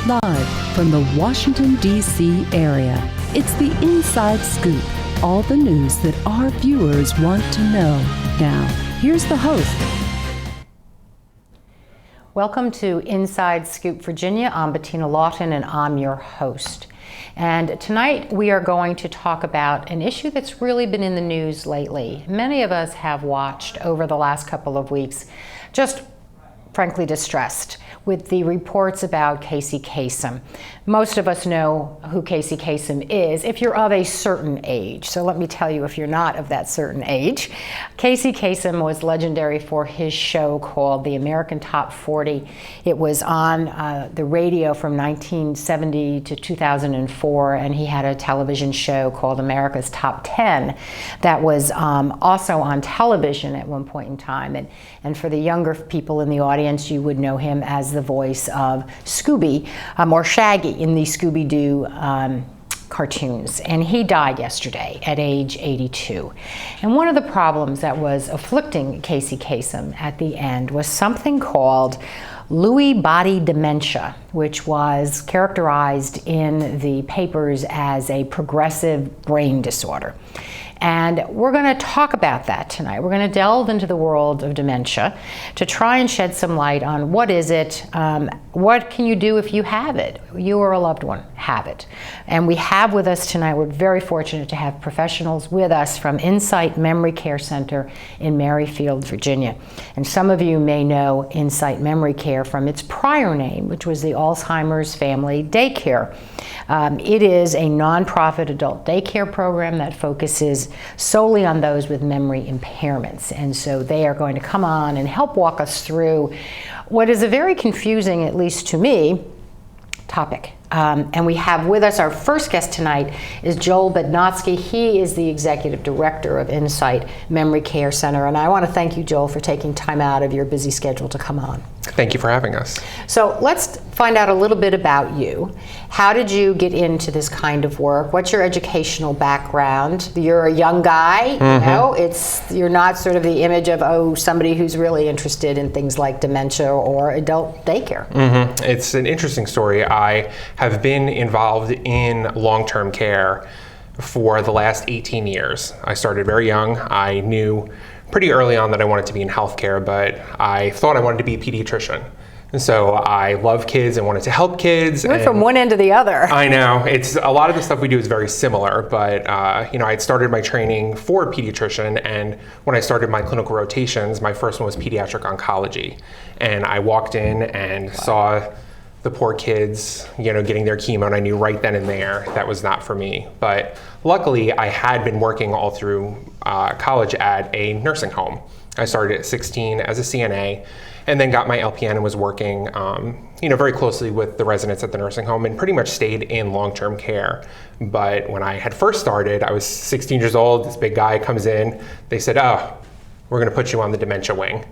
Live from the Washington, D.C. area, it's the Inside Scoop. All the news that our viewers want to know. Now, here's the host. Welcome to Inside Scoop Virginia. I'm Bettina Lawton and I'm your host. And tonight we are going to talk about an issue that's really been in the news lately. Many of us have watched over the last couple of weeks, just frankly distressed with the reports about Casey Kasem. Most of us know who Casey Kasem is if you're of a certain age. So let me tell you, if you're not of that certain age, Casey Kasem was legendary for his show called The American Top 40. It was on the radio from 1970 to 2004, and he had a television show called America's Top 10 that was also on television at one point in time. And for the younger people in the audience, you would know him as the voice of Scooby or Shaggy in the Scooby-Doo cartoons. And he died yesterday at age 82. And one of the problems that was afflicting Casey Kasem at the end was something called Lewy body dementia, which was characterized in the papers as a progressive brain disorder. And we're going to talk about that tonight. We're going to delve into the world of dementia to try and shed some light on what is it, what can you do if you have it, you or a loved one have it. And we have with us tonight, we're very fortunate to have professionals with us from Insight Memory Care Center in Merrifield, Virginia. And some of you may know Insight Memory Care from its prior name, which was the Alzheimer's Family Daycare. It is a nonprofit adult daycare program that focuses solely on those with memory impairments. And so they are going to come on and help walk us through what is a very confusing, at least to me, topic. And we have with us, our first guest tonight is Joel Bednoski. He is the Executive Director of Insight Memory Care Center. And I want to thank you, Joel, for taking time out of your busy schedule to come on. Thank you for having us. So let's find out a little bit about you. How did you get into this kind of work? What's your educational background? You're a young guy, you know, you're not sort of the image of, somebody who's really interested in things like dementia or adult daycare. It's an interesting story. I have been involved in long-term care for the last 18 years. I started very young. I knew pretty early on that I wanted to be in healthcare, but I thought I wanted to be a pediatrician. And so I love kids and wanted to help kids. You went from one end to the other. I know. It's a lot of the stuff we do is very similar, but I had started my training for a pediatrician, and when I started my clinical rotations, my first one was pediatric oncology. And I walked in and saw the poor kids, getting their chemo, and I knew right then and there that was not for me. But luckily, I had been working all through college at a nursing home. I started at 16 as a CNA, and then got my LPN and was working, very closely with the residents at the nursing home, and pretty much stayed in long-term care. But when I had first started, I was 16 years old. This big guy comes in. They said, we're going to put you on the dementia wing.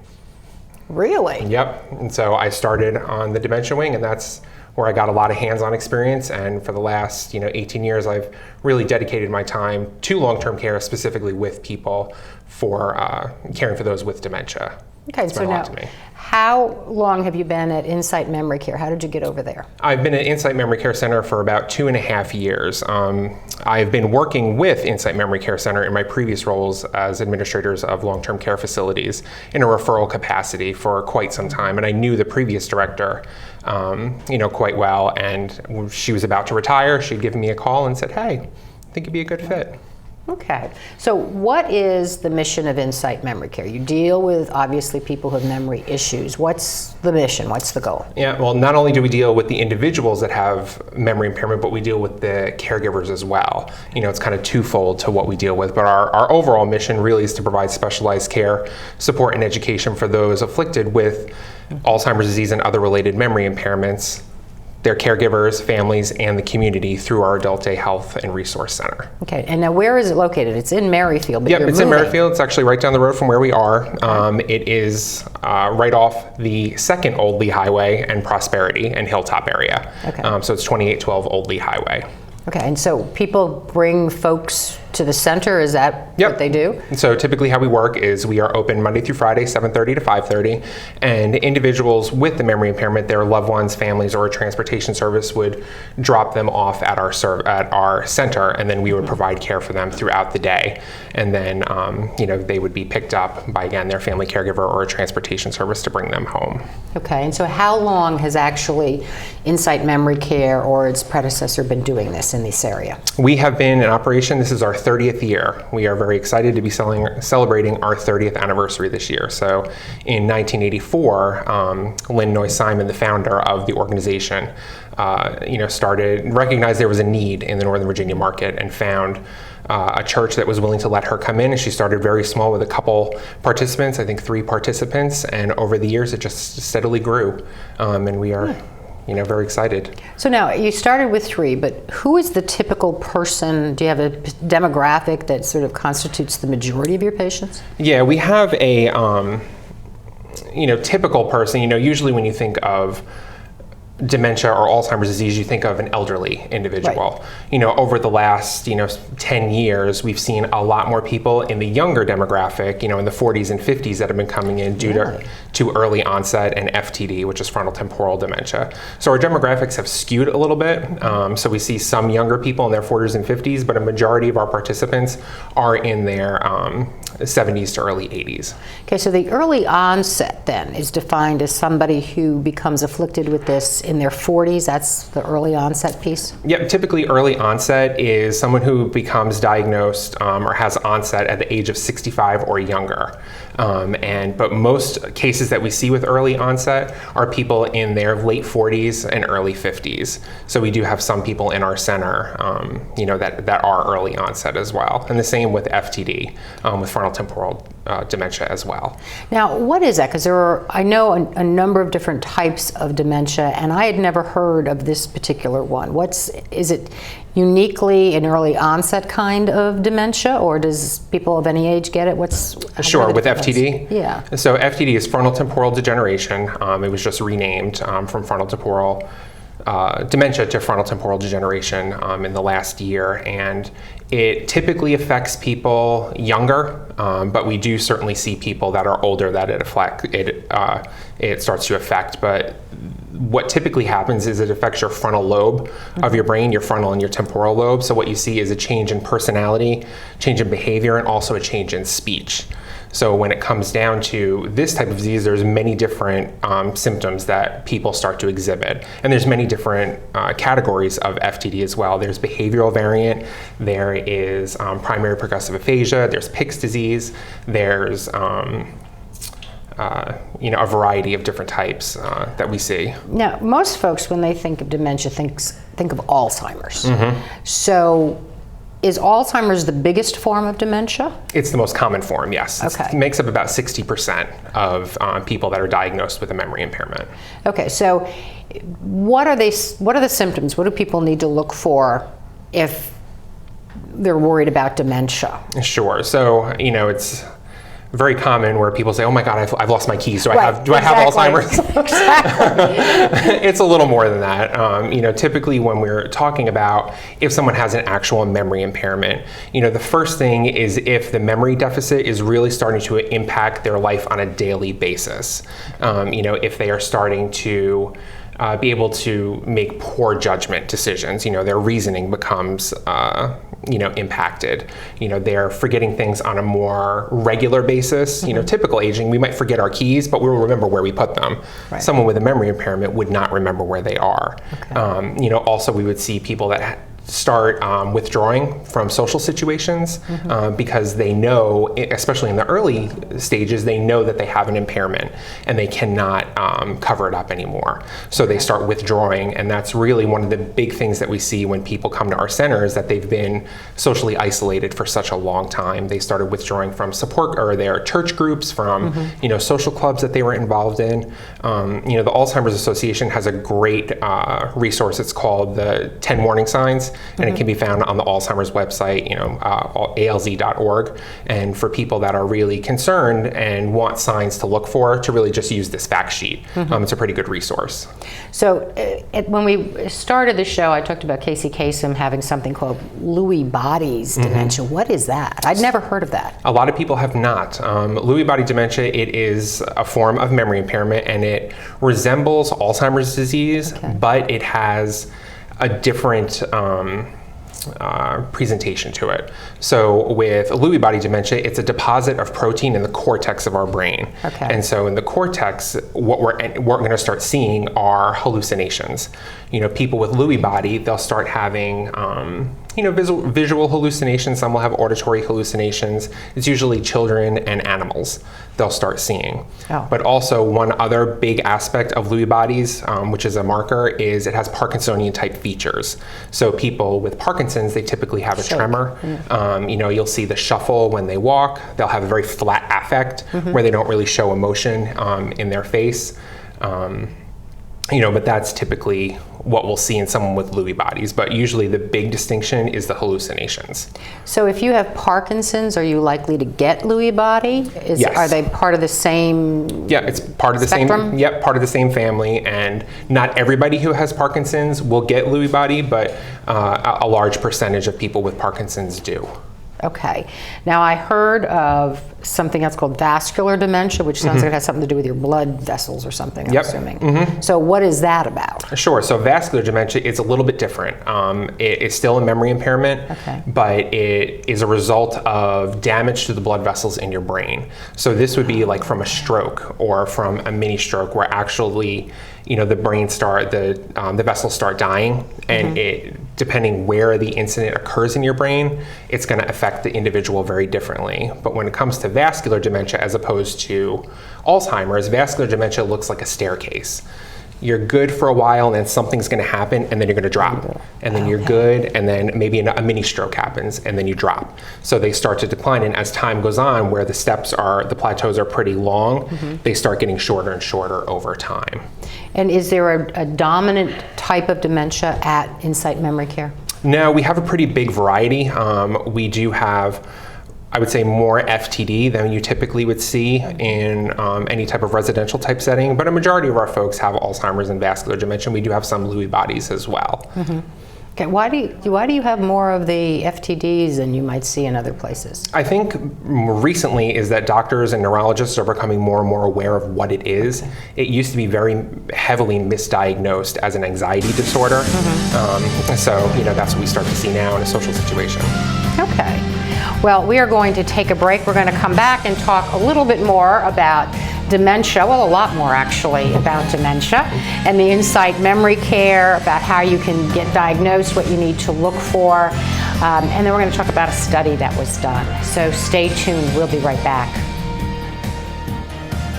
Really? Yep. And so I started on the dementia wing, and that's where I got a lot of hands-on experience. And for the last 18 years, I've really dedicated my time to long-term care, specifically with people for caring for those with dementia. Okay, so now, how long have you been at Insight Memory Care? How did you get over there? I've been at Insight Memory Care Center for about 2.5 years. I've been working with Insight Memory Care Center in my previous roles as administrators of long-term care facilities in a referral capacity for quite some time. And I knew the previous director, quite well. And she was about to retire. She'd given me a call and said, hey, I think you'd be a good fit. Okay, so what is the mission of Insight Memory Care? You deal with, obviously, people who have memory issues. What's the mission? What's the goal? Yeah, well, not only do we deal with the individuals that have memory impairment, but we deal with the caregivers as well. It's kind of twofold to what we deal with, but our overall mission really is to provide specialized care, support, and education for those afflicted with Alzheimer's disease and other related memory impairments, their caregivers, families, and the community through our Adult Day Health and Resource Center. Okay, and now where is it located? It's in Merrifield, but yep, it's moving. In Merrifield. It's actually right down the road from where we are. It is right off the second Old Lee Highway and Prosperity and Hilltop area. Okay. So it's 2812 Old Lee Highway. Okay, and so people bring folks to the center? Is that Yep. what they do? So typically how we work is we are open Monday through Friday, 7:30 to 5:30, and individuals with the memory impairment, their loved ones, families, or a transportation service would drop them off at our center, and then we would provide care for them throughout the day. And then they would be picked up by, again, their family caregiver or a transportation service to bring them home. Okay, and so how long has actually Insight Memory Care or its predecessor been doing this in this area? We have been in operation. This is our 30th year. We are very excited to be celebrating our 30th anniversary this year. So in 1984, Lynn Noy Simon, the founder of the organization, recognized there was a need in the Northern Virginia market and found a church that was willing to let her come in. And she started very small with a couple participants, I think 3 participants, and over the years it just steadily grew. And we are very excited. So now, you started with 3, but who is the typical person? Do you have a demographic that sort of constitutes the majority of your patients? Yeah, we have a typical person. Usually when you think of dementia or Alzheimer's disease, you think of an elderly individual. Right. Over the last 10 years, we've seen a lot more people in the younger demographic, in the 40s and 50s that have been coming in due to early onset and FTD, which is frontotemporal dementia. So our demographics have skewed a little bit. So we see some younger people in their 40s and 50s, but a majority of our participants are in their 70s to early 80s. Okay, so the early onset then is defined as somebody who becomes afflicted with this in their 40s. That's the early onset piece? Yep, typically early onset is someone who becomes diagnosed or has onset at the age of 65 or younger. But most cases that we see with early onset are people in their late 40s and early 50s. So we do have some people in our center, that are early onset as well. And the same with FTD, with frontotemporal dementia as well. Now, what is that? Because I know a number of different types of dementia, and I had never heard of this particular one. Is it uniquely an early onset kind of dementia, or does people of any age get it? Sure, with FTD? Yeah. So FTD is frontotemporal degeneration. It was just renamed from frontotemporal dementia to frontotemporal degeneration in the last year, and it typically affects people younger, but we do certainly see people that are older that it starts to affect. But what typically happens is it affects your frontal lobe of your brain, your frontal and your temporal lobe. So what you see is a change in personality, change in behavior, and also a change in speech. So when it comes down to this type of disease, there's many different symptoms that people start to exhibit. And there's many different categories of FTD as well. There's behavioral variant, there is primary progressive aphasia, there's Pick's disease, there's a variety of different types that we see. Now, most folks, when they think of dementia, think of Alzheimer's. Mm-hmm. So is Alzheimer's the biggest form of dementia? It's the most common form, yes. Okay. It makes up about 60% of people that are diagnosed with a memory impairment. Okay, so what are the symptoms? What do people need to look for if they're worried about dementia? Sure. So, it's very common where people say, "Oh my God, I've lost my keys. Do I have Alzheimer's?" Exactly. It's a little more than that. Typically when we're talking about if someone has an actual memory impairment, the first thing is if the memory deficit is really starting to impact their life on a daily basis. If they are starting to be able to make poor judgment decisions, their reasoning becomes impacted. They're forgetting things on a more regular basis. Mm-hmm. Typical aging, we might forget our keys, but we'll remember where we put them. Right. Someone with a memory impairment would not remember where they are. Okay. Also we would see people that start withdrawing from social situations because they know, especially in the early stages, they know that they have an impairment and they cannot cover it up anymore. So they start withdrawing, and that's really one of the big things that we see when people come to our center is that they've been socially isolated for such a long time. They started withdrawing from support or their church groups, from social clubs that they were involved in. The Alzheimer's Association has a great resource. It's called the 10 Warning Signs. signs, and it can be found on the Alzheimer's website, alz.org. And for people that are really concerned and want signs to look for, to really just use this fact sheet. It's a pretty good resource. So when we started the show, I talked about Casey Kasem having something called Lewy bodies dementia. What is that? I'd never heard of that. A lot of people have not. Lewy body dementia, it is a form of memory impairment, and it resembles Alzheimer's disease, but it has a different presentation to it. So with Lewy body dementia, it's a deposit of protein in the cortex of our brain. And so in the cortex, what we're going to start seeing are hallucinations. People with Lewy body, they'll start having visual hallucinations. Some will have auditory hallucinations. It's usually children and animals they'll start seeing. But also one other big aspect of Lewy bodies, which is a marker, is it has Parkinsonian type features. So people with Parkinson's, they typically have a tremor. You'll see the shuffle when they walk. They'll have a very flat affect where they don't really show emotion in their face. But that's typically what we'll see in someone with Lewy bodies. But usually the big distinction is the hallucinations. So if you have Parkinson's, are you likely to get Lewy body? Yes. Are they part of the same Yeah, it's part of the spectrum? same. Yep, part of the same family. And not everybody who has Parkinson's will get Lewy body, but a large percentage of people with Parkinson's do. Okay. Now I heard of something that's called vascular dementia, which sounds like it has something to do with your blood vessels or something, I'm assuming. So what is that about? Sure. So vascular dementia is a little bit different. It is still a memory impairment, but it is a result of damage to the blood vessels in your brain. So this would be like from a stroke or from a mini stroke, where actually the vessels start dying, and depending where the incident occurs in your brain, it's going to affect the individual very differently. But when it comes to vascular dementia, as opposed to Alzheimer's, vascular dementia looks like a staircase. You're good for a while, and then something's going to happen, and then you're going to drop. And then you're good, and then maybe a mini stroke happens, and then you drop. So they start to decline, and as time goes on, where the plateaus are pretty long, they start getting shorter and shorter over time. And is there a dominant type of dementia at Insight Memory Care? No, we have a pretty big variety. We do have, I would say, more FTD than you typically would see in any type of residential type setting, but a majority of our folks have Alzheimer's and vascular dementia. We do have some Lewy bodies as well. Okay, why do you have more of the FTDs than you might see in other places? I think recently is that doctors and neurologists are becoming more and more aware of what it is. It used to be very heavily misdiagnosed as an anxiety disorder. So that's what we start to see now in a social situation. Okay. Well, we are going to take a break. We're going to come back and talk a little bit more about dementia, well, a lot more actually about dementia, and the Insight Memory Care, about how you can get diagnosed, what you need to look for, and then we're going to talk about a study that was done. So stay tuned. We'll be right back.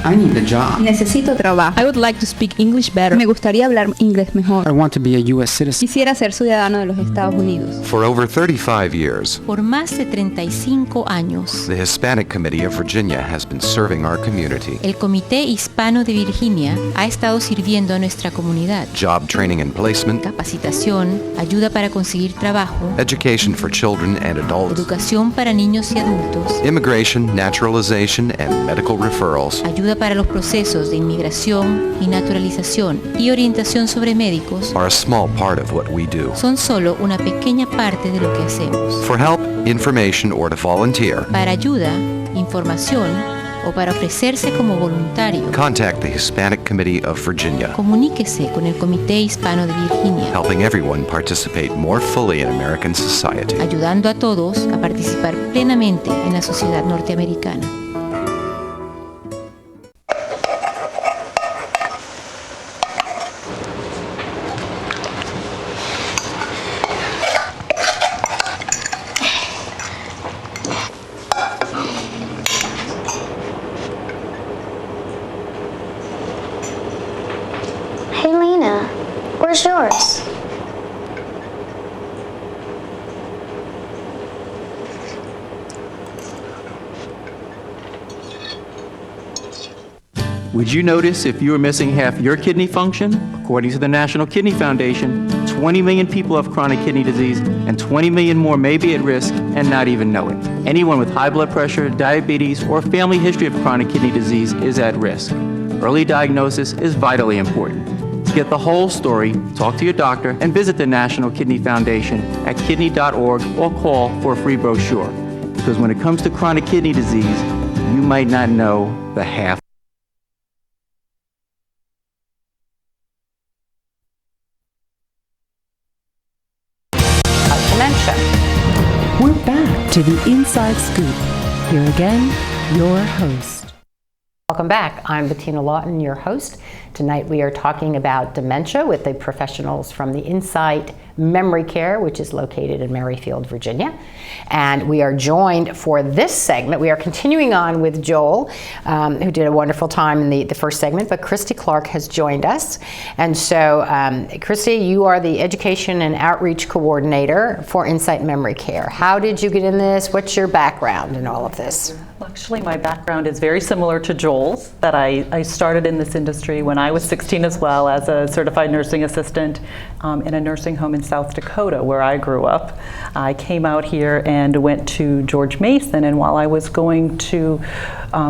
I need a job. Necesito trabajo. I would like to speak English better. Me gustaría hablar inglés mejor. I want to be a U.S. citizen. Quisiera ser ciudadano de los Estados Unidos. For over 35 years, Por más de 35 años, the Hispanic Committee of Virginia has been serving our community. el Comité Hispano de Virginia ha estado sirviendo a nuestra comunidad. Job training and placement, Capacitación, ayuda para conseguir trabajo, education for children and adults, educación para niños y adultos, immigration, naturalization, and medical referrals. ayuda para los procesos de inmigración y naturalización y orientación sobre médicos Are a small part of what we do. son solo una pequeña parte de lo que hacemos. For help, information, or to volunteer, Para ayuda, información o para ofrecerse como voluntario, contact the Hispanic Committee of Virginia, comuníquese con el Comité Hispano de Virginia, helping everyone participate more fully in American society. ayudando a todos a participar plenamente en la sociedad norteamericana. Hey Lena, where's yours? Would you notice if you were missing half your kidney function? According to the National Kidney Foundation, 20 million people have chronic kidney disease, and 20 million more may be at risk and not even know it. Anyone with high blood pressure, diabetes, or family history of chronic kidney disease is at risk. Early diagnosis is vitally important. To get the whole story, talk to your doctor and visit the National Kidney Foundation at kidney.org or call for a free brochure. Because when it comes to chronic kidney disease, you might not know the half. Dementia. We're back to the Inside Scoop. Here again, your host. Welcome back. I'm Bettina Lawton, your host. Tonight we are talking about dementia with the professionals from the Insight Memory Care, which is located in Merrifield, Virginia. And we are joined for this segment. We are continuing on with Joel, who did a wonderful time in the first segment, but Christi Clark has joined us. And so, Christi, you are the Education and Outreach Coordinator for Insight Memory Care. How did you get in this? What's your background in all of this? Actually, my background is very similar to Joel's, that I started in this industry when I was 16 as well as a certified nursing assistant in a nursing home in South Dakota where I grew up. I came out here and went to George Mason, and while I was going to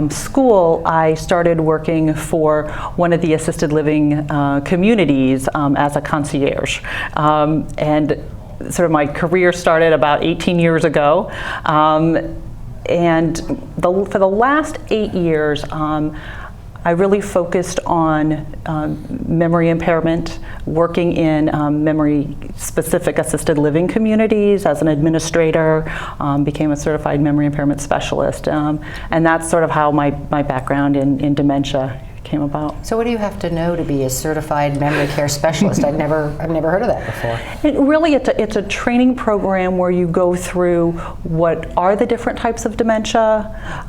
school, I started working for one of the assisted living communities as a concierge. And sort of my career started about 18 years ago. And for the last 8 years, I really focused on memory impairment, working in memory-specific assisted living communities as an administrator, became a certified memory impairment specialist, and that's sort of how my background in dementia came about. So what do you have to know to be a certified memory care specialist? I've never heard of that before. It's a training program where you go through what are the different types of dementia,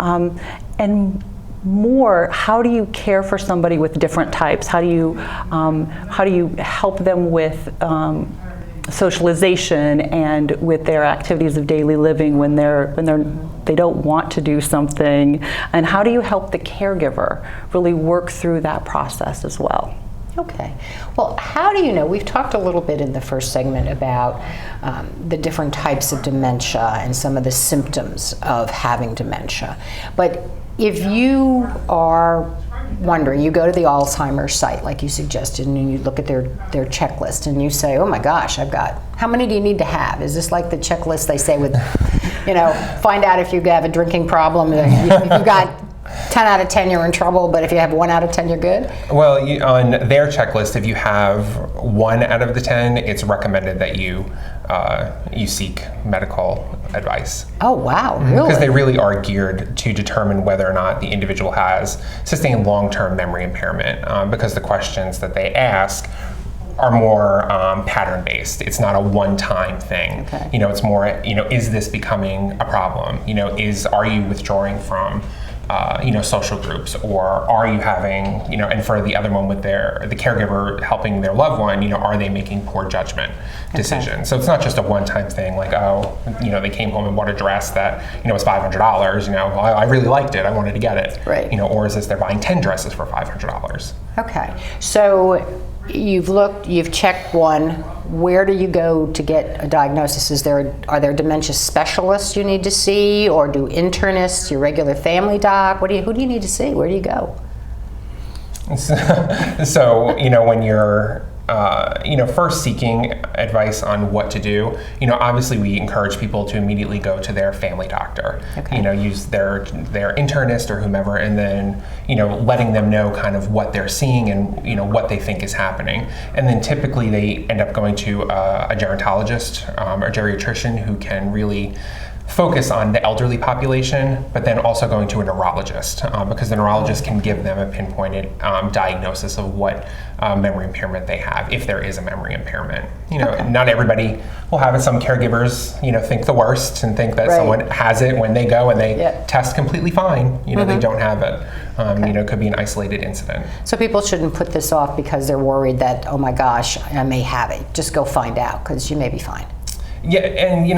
and more, how do you care for somebody with different types? How do you help them with socialization and with their activities of daily living when they don't want to do something, and how do you help the caregiver really work through that process as well? Okay. Well, how do you know? We've talked a little bit in the first segment about the different types of dementia and some of the symptoms of having dementia. But if you are wondering, you go to the Alzheimer's site like you suggested and you look at their checklist and you say, oh my gosh, how many do you need to have? Is this like the checklist they say with, find out if you have a drinking problem, if you've got 10 out of 10 you're in trouble, but if you have 1 out of 10 you're good? Well, on their checklist, if you have 1 out of the 10, it's recommended that you seek medical advice. Oh wow, really? Because they really are geared to determine whether or not the individual has sustained long-term memory impairment, because the questions that they ask are more pattern-based. It's not a one-time thing. Okay. It's more, is this becoming a problem? Are you withdrawing from social groups, or are you having, and for the other one with the caregiver helping their loved one, are they making poor judgment decisions? Okay. So it's not just a one-time thing like, they came home and bought a dress that, was $500, I really liked it, I wanted to get it. Right. Or is this they're buying 10 dresses for $500? Okay. So you've looked, you've checked one. Where do you go to get a diagnosis? Are there dementia specialists you need to see, or do internists, your regular family doc? Who do you need to see? Where do you go? So, when you're first seeking advice on what to do, obviously we encourage people to immediately go to their family doctor. Okay. Use their internist or whomever, and then, letting them know kind of what they're seeing and, what they think is happening. And then typically they end up going to a gerontologist or geriatrician who can really focus on the elderly population, but then also going to a neurologist, because the neurologist can give them a pinpointed diagnosis of what memory impairment they have, if there is a memory impairment. Okay. Not everybody will have it. Some caregivers, think the worst and think that someone has it when they go and they test completely fine. They don't have it. It could be an isolated incident. So people shouldn't put this off because they're worried that, oh my gosh, I may have it. Just go find out, because you may be fine. Yeah, and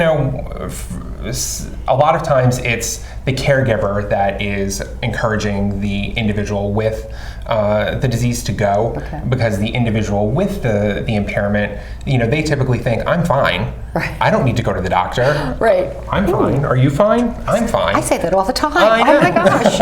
a lot of times it's the caregiver that is encouraging the individual with the disease to go, because the individual with the impairment, they typically think, I'm fine. Right. I don't need to go to the doctor. Right. I'm fine. Are you fine? I'm fine. I say that all the time. I know. Oh my gosh.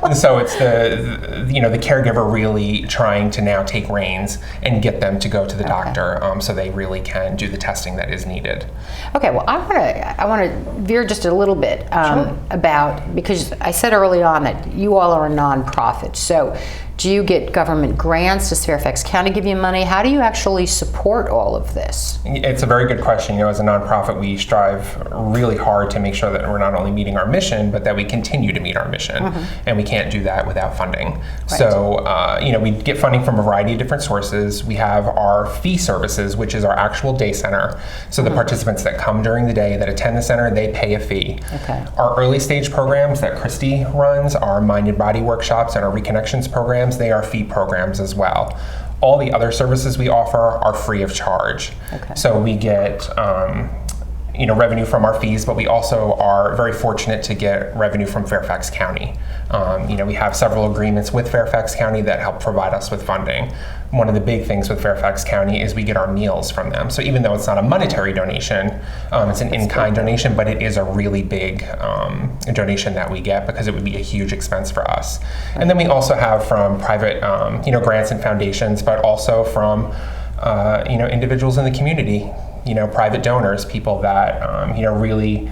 And so it's the caregiver really trying to now take reins and get them to go to the doctor, so they really can do the testing that is needed. Okay, well, I want to veer just a little bit about, because I said early on that you all are a nonprofit. So do you get government grants? Does Fairfax County give you money? How do you actually support all of this? It's a very good question. As a nonprofit, we strive really hard to make sure that we're not only meeting our mission, but that we continue to meet our mission. And we can't do that without funding. Right. So, we get funding from a variety of different sources. We have our fee services, which is our actual day center. So the participants that come during the day that attend the center, they pay a fee. Okay. Our early stage programs that Christi runs, our mind and body workshops and our reconnections programs, they are fee programs as well. All the other services we offer are free of charge. Okay. So we get revenue from our fees, but we also are very fortunate to get revenue from Fairfax County. We have several agreements with Fairfax County that help provide us with funding. One of the big things with Fairfax County is we get our meals from them. So even though it's not a monetary donation, it's an in-kind donation, but it is a really big donation that we get, because it would be a huge expense for us. And then we also have from private grants and foundations, but also from individuals in the community, private donors, people that really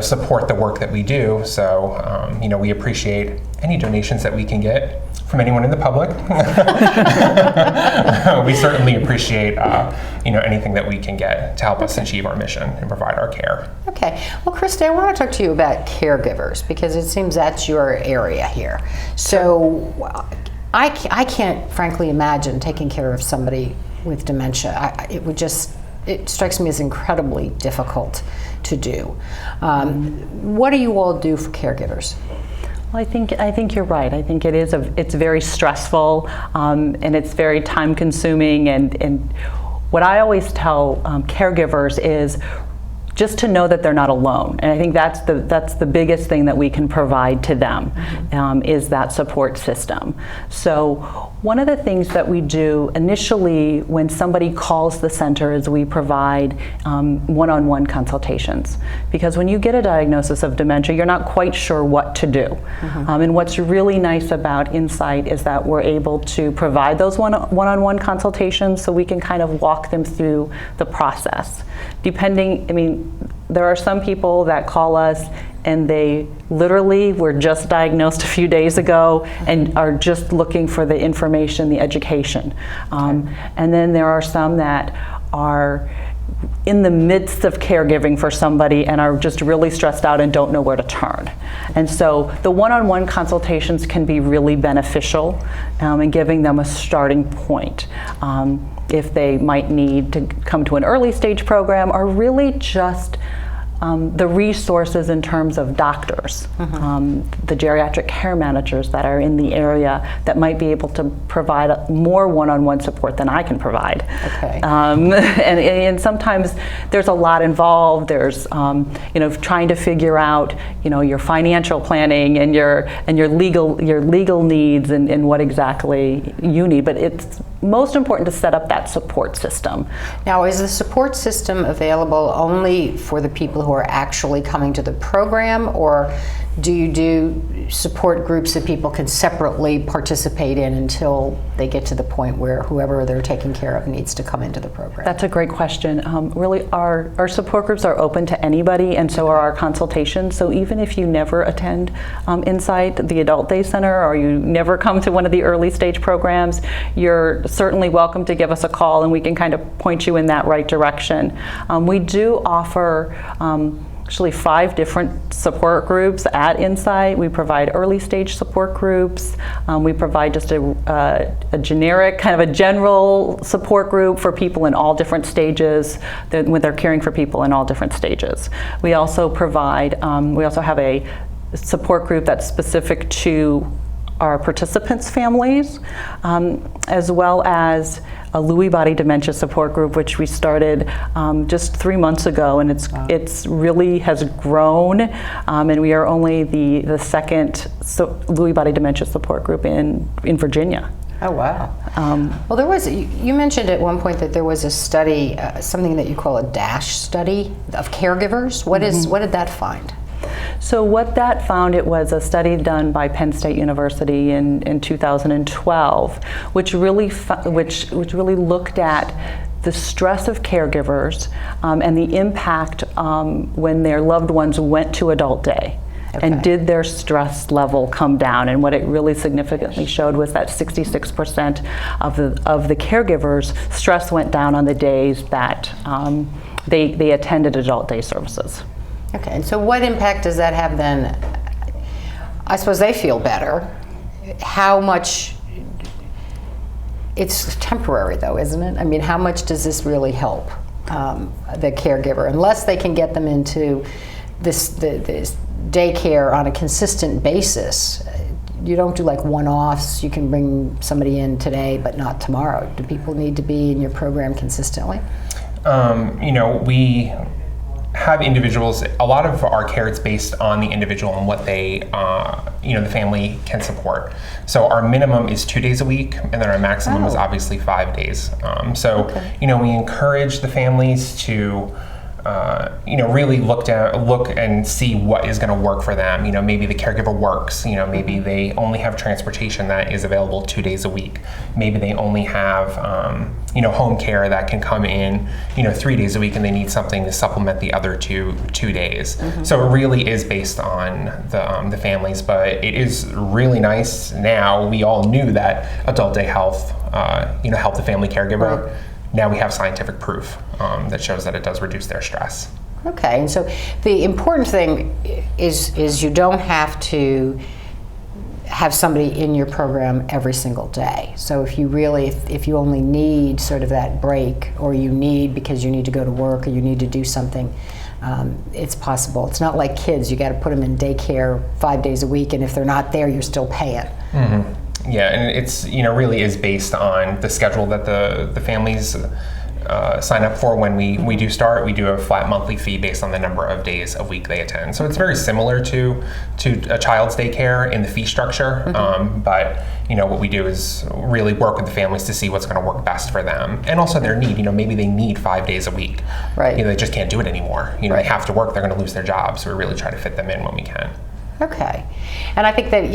support the work that we do. So we appreciate any donations that we can get from anyone in the public. We certainly appreciate anything that we can get to help us achieve our mission and provide our care. Okay. Well, Christi, I want to talk to you about caregivers, because it seems that's your area here. So I can't frankly imagine taking care of somebody with dementia. It strikes me as incredibly difficult to do. What do you all do for caregivers? Well, I think you're right. I think it's very stressful, and it's very time consuming. And what I always tell caregivers is just to know that they're not alone. And I think that's the biggest thing that we can provide to them, is that support system. So one of the things that we do initially when somebody calls the center is we provide one-on-one consultations. Because when you get a diagnosis of dementia, you're not quite sure what to do. And what's really nice about Insight is that we're able to provide those one-on-one consultations, so we can kind of walk them through the process. There are some people that call us and they literally were just diagnosed a few days ago and are just looking for the information, the education. And then there are some that are in the midst of caregiving for somebody and are just really stressed out and don't know where to turn. And so the one-on-one consultations can be really beneficial in giving them a starting point. If they might need to come to an early stage program, or really just the resources in terms of doctors, the geriatric care managers that are in the area that might be able to provide more one-on-one support than I can provide. Okay. And sometimes there's a lot involved. There's trying to figure out your financial planning and your legal needs and what exactly you need. But it's most important to set up that support system. Now, is the support system available only for the people who are actually coming to the program, or do you do support groups that people can separately participate in until they get to the point where whoever they're taking care of needs to come into the program? That's a great question. Really, our support groups are open to anybody, and so are our consultations. So even if you never attend Insight, the Adult Day Center, or you never come to one of the early stage programs, you're certainly welcome to give us a call, and we can kind of point you in that right direction. We do offer actually 5 different support groups at Insight. We provide early stage support groups. We provide just a generic, kind of a general support group for people in all different stages, when they're caring for people in all different stages. We also provide, we also have a support group that's specific to our participants' families, as well as a Lewy body dementia support group, which we started just 3 months ago, and it's really has grown, and we are only the second Lewy body dementia support group in Virginia. Oh, wow. Well, there was, you mentioned at one point that there was a study, something that you call a DASH study of caregivers. What did that find? So what that found, it was a study done by Penn State University in 2012, which really looked at the stress of caregivers and the impact when their loved ones went to adult day. Okay. And did their stress level come down? And what it really significantly showed was that 66% of the caregivers' stress went down on the days that they attended adult day services. Okay, and so what impact does that have then? I suppose they feel better. How much? It's temporary though, isn't it? I mean, how much does this really help the caregiver? Unless they can get them into this daycare on a consistent basis. You don't do like one-offs. You can bring somebody in today, but not tomorrow. Do people need to be in your program consistently? We have individuals. A lot of our care is based on the individual and what they, the family can support. So our minimum is 2 days a week, and then our maximum is obviously 5 days. We encourage the families to really look and see what is going to work for them. Maybe the caregiver works. Maybe they only have transportation that is available 2 days a week. Maybe they only have, home care that can come in, 3 days a week, and they need something to supplement the other two days. Mm-hmm. So it really is based on the families, but it is really nice now. We all knew that adult day health, helped the family caregiver. Right. Now we have scientific proof that shows that it does reduce their stress. Okay, and so the important thing is you don't have to have somebody in your program every single day. So if you only need sort of that break, or you need because you need to go to work or you need to do something, it's possible. It's not like kids. You got to put them in daycare 5 days a week, and if they're not there, you're still paying. Mm-hmm. Yeah, and it's really is based on the schedule that the families sign up for. When we do start, we do a flat monthly fee based on the number of days a week they attend. So it's very similar to a child's daycare in the fee structure. Mm-hmm. But what we do is really work with the families to see what's going to work best for them, and also their need. Maybe they need 5 days a week. Right. They just can't do it anymore. Right. They have to work. They're going to lose their job. So we really try to fit them in when we can. Okay, and I think that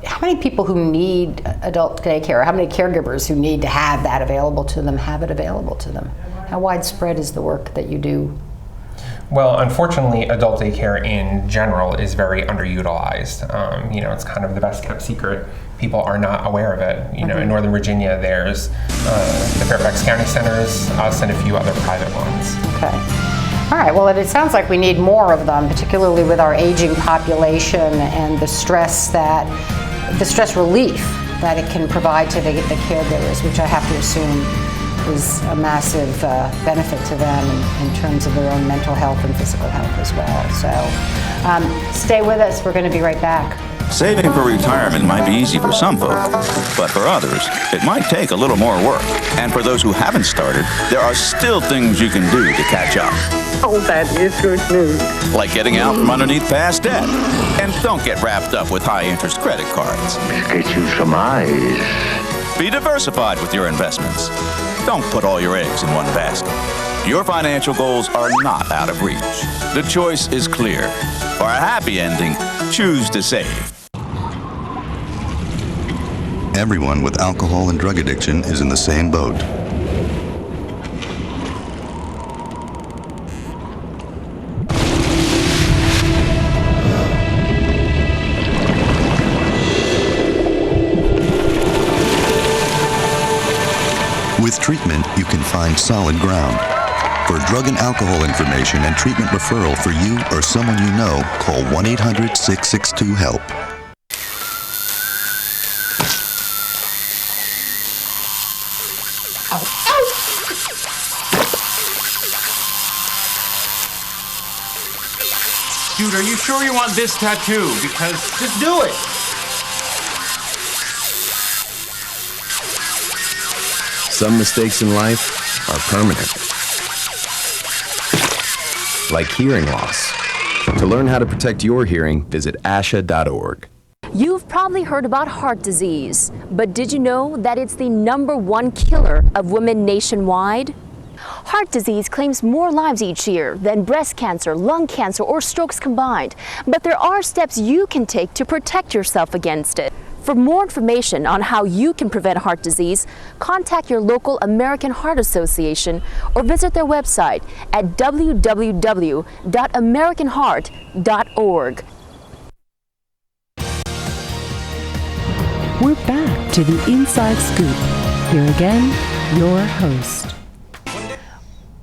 how many people who need adult daycare, how many caregivers who need to have that available to them, have it available to them? How widespread is the work that you do? Well, unfortunately, adult daycare in general is very underutilized. It's kind of the best kept secret. People are not aware of it. Mm-hmm. In Northern Virginia, there's the Fairfax County Centers, us, and a few other private ones. Okay. All right, well, it sounds like we need more of them, particularly with our aging population and the stress relief that it can provide to the caregivers, which I have to assume is a massive benefit to them in terms of their own mental health and physical health as well. So stay with us. We're going to be right back. Saving for retirement might be easy for some folk, but for others, it might take a little more work. And for those who haven't started, there are still things you can do to catch up. Oh, that is good news. Like getting out from underneath past debt. And don't get wrapped up with high-interest credit cards. Get you some eyes. Be diversified with your investments. Don't put all your eggs in one basket. Your financial goals are not out of reach. The choice is clear. For a happy ending, choose to save. Everyone with alcohol and drug addiction is in the same boat. With treatment, you can find solid ground. For drug and alcohol information and treatment referral for you or someone you know, call 1-800-662-HELP. Dude, are you sure you want this tattoo? Because just do it. Some mistakes in life are permanent. Like hearing loss. To learn how to protect your hearing, visit asha.org. You've probably heard about heart disease, but did you know that it's the #1 killer of women nationwide? Heart disease claims more lives each year than breast cancer, lung cancer, or strokes combined. But there are steps you can take to protect yourself against it. For more information on how you can prevent heart disease, contact your local American Heart Association or visit their website at www.americanheart.org. We're back to the Inside Scoop. Here again, your host.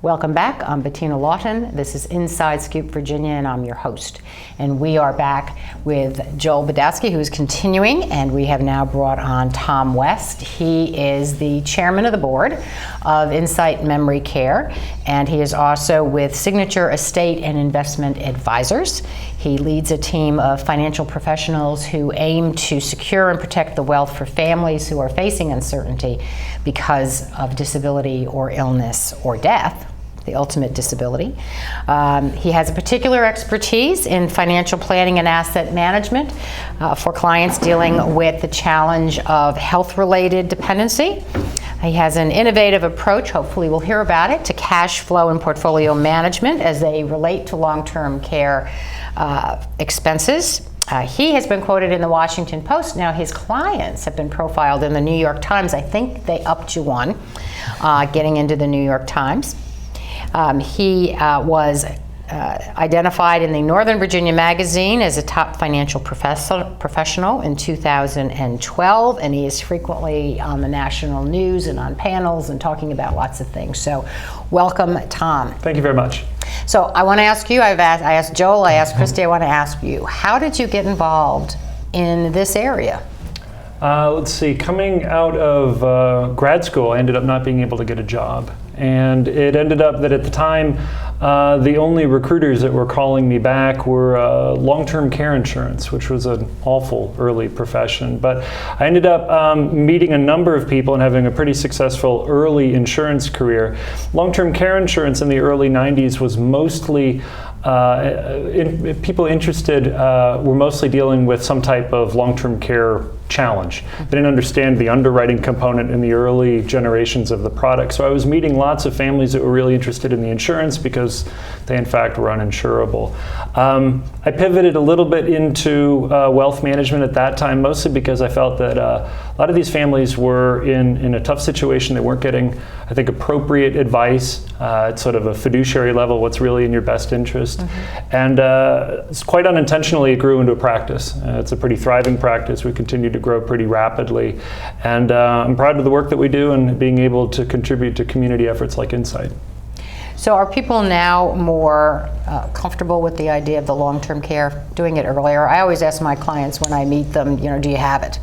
Welcome back. I'm Bettina Lawton. This is Inside Scoop Virginia, and I'm your host. And we are back with Joel Bednoski, who's continuing, and we have now brought on Tom West. He is the chairman of the board of Insight Memory Care, and he is also with Signature Estate and Investment Advisors. He leads a team of financial professionals who aim to secure and protect the wealth for families who are facing uncertainty because of disability or illness or death, the ultimate disability. He has a particular expertise in financial planning and asset management for clients dealing with the challenge of health-related dependency. He has an innovative approach, hopefully we'll hear about it, to cash flow and portfolio management as they relate to long-term care expenses. He has been quoted in the Washington Post. Now his clients have been profiled in the New York Times. I think they upped you one, getting into the New York Times. He was identified in the Northern Virginia Magazine as a top financial professional in 2012, and he is frequently on the national news and on panels and talking about lots of things. So welcome, Tom. Thank you very much. So I want to ask you, I asked Joel, I asked Christy, I want to ask you, how did you get involved in this area? Let's see, coming out of grad school, I ended up not being able to get a job. And it ended up that at the time, the only recruiters that were calling me back were long-term care insurance, which was an awful early profession. But I ended up meeting a number of people and having a pretty successful early insurance career. Long-term care insurance in the early 90s was mostly people interested were mostly dealing with some type of long-term care challenge. They didn't understand the underwriting component in the early generations of the product. So I was meeting lots of families that were really interested in the insurance because they in fact were uninsurable. I pivoted a little bit into wealth management at that time, mostly because I felt that a lot of these families were in a tough situation. They weren't getting, I think, appropriate advice at sort of a fiduciary level, what's really in your best interest. And quite unintentionally, it grew into a practice. It's a pretty thriving practice. We continue to grow pretty rapidly. And I'm proud of the work that we do and being able to contribute to community efforts like Insight. So are people now more comfortable with the idea of the long-term care, doing it earlier? I always ask my clients when I meet them, do you have it?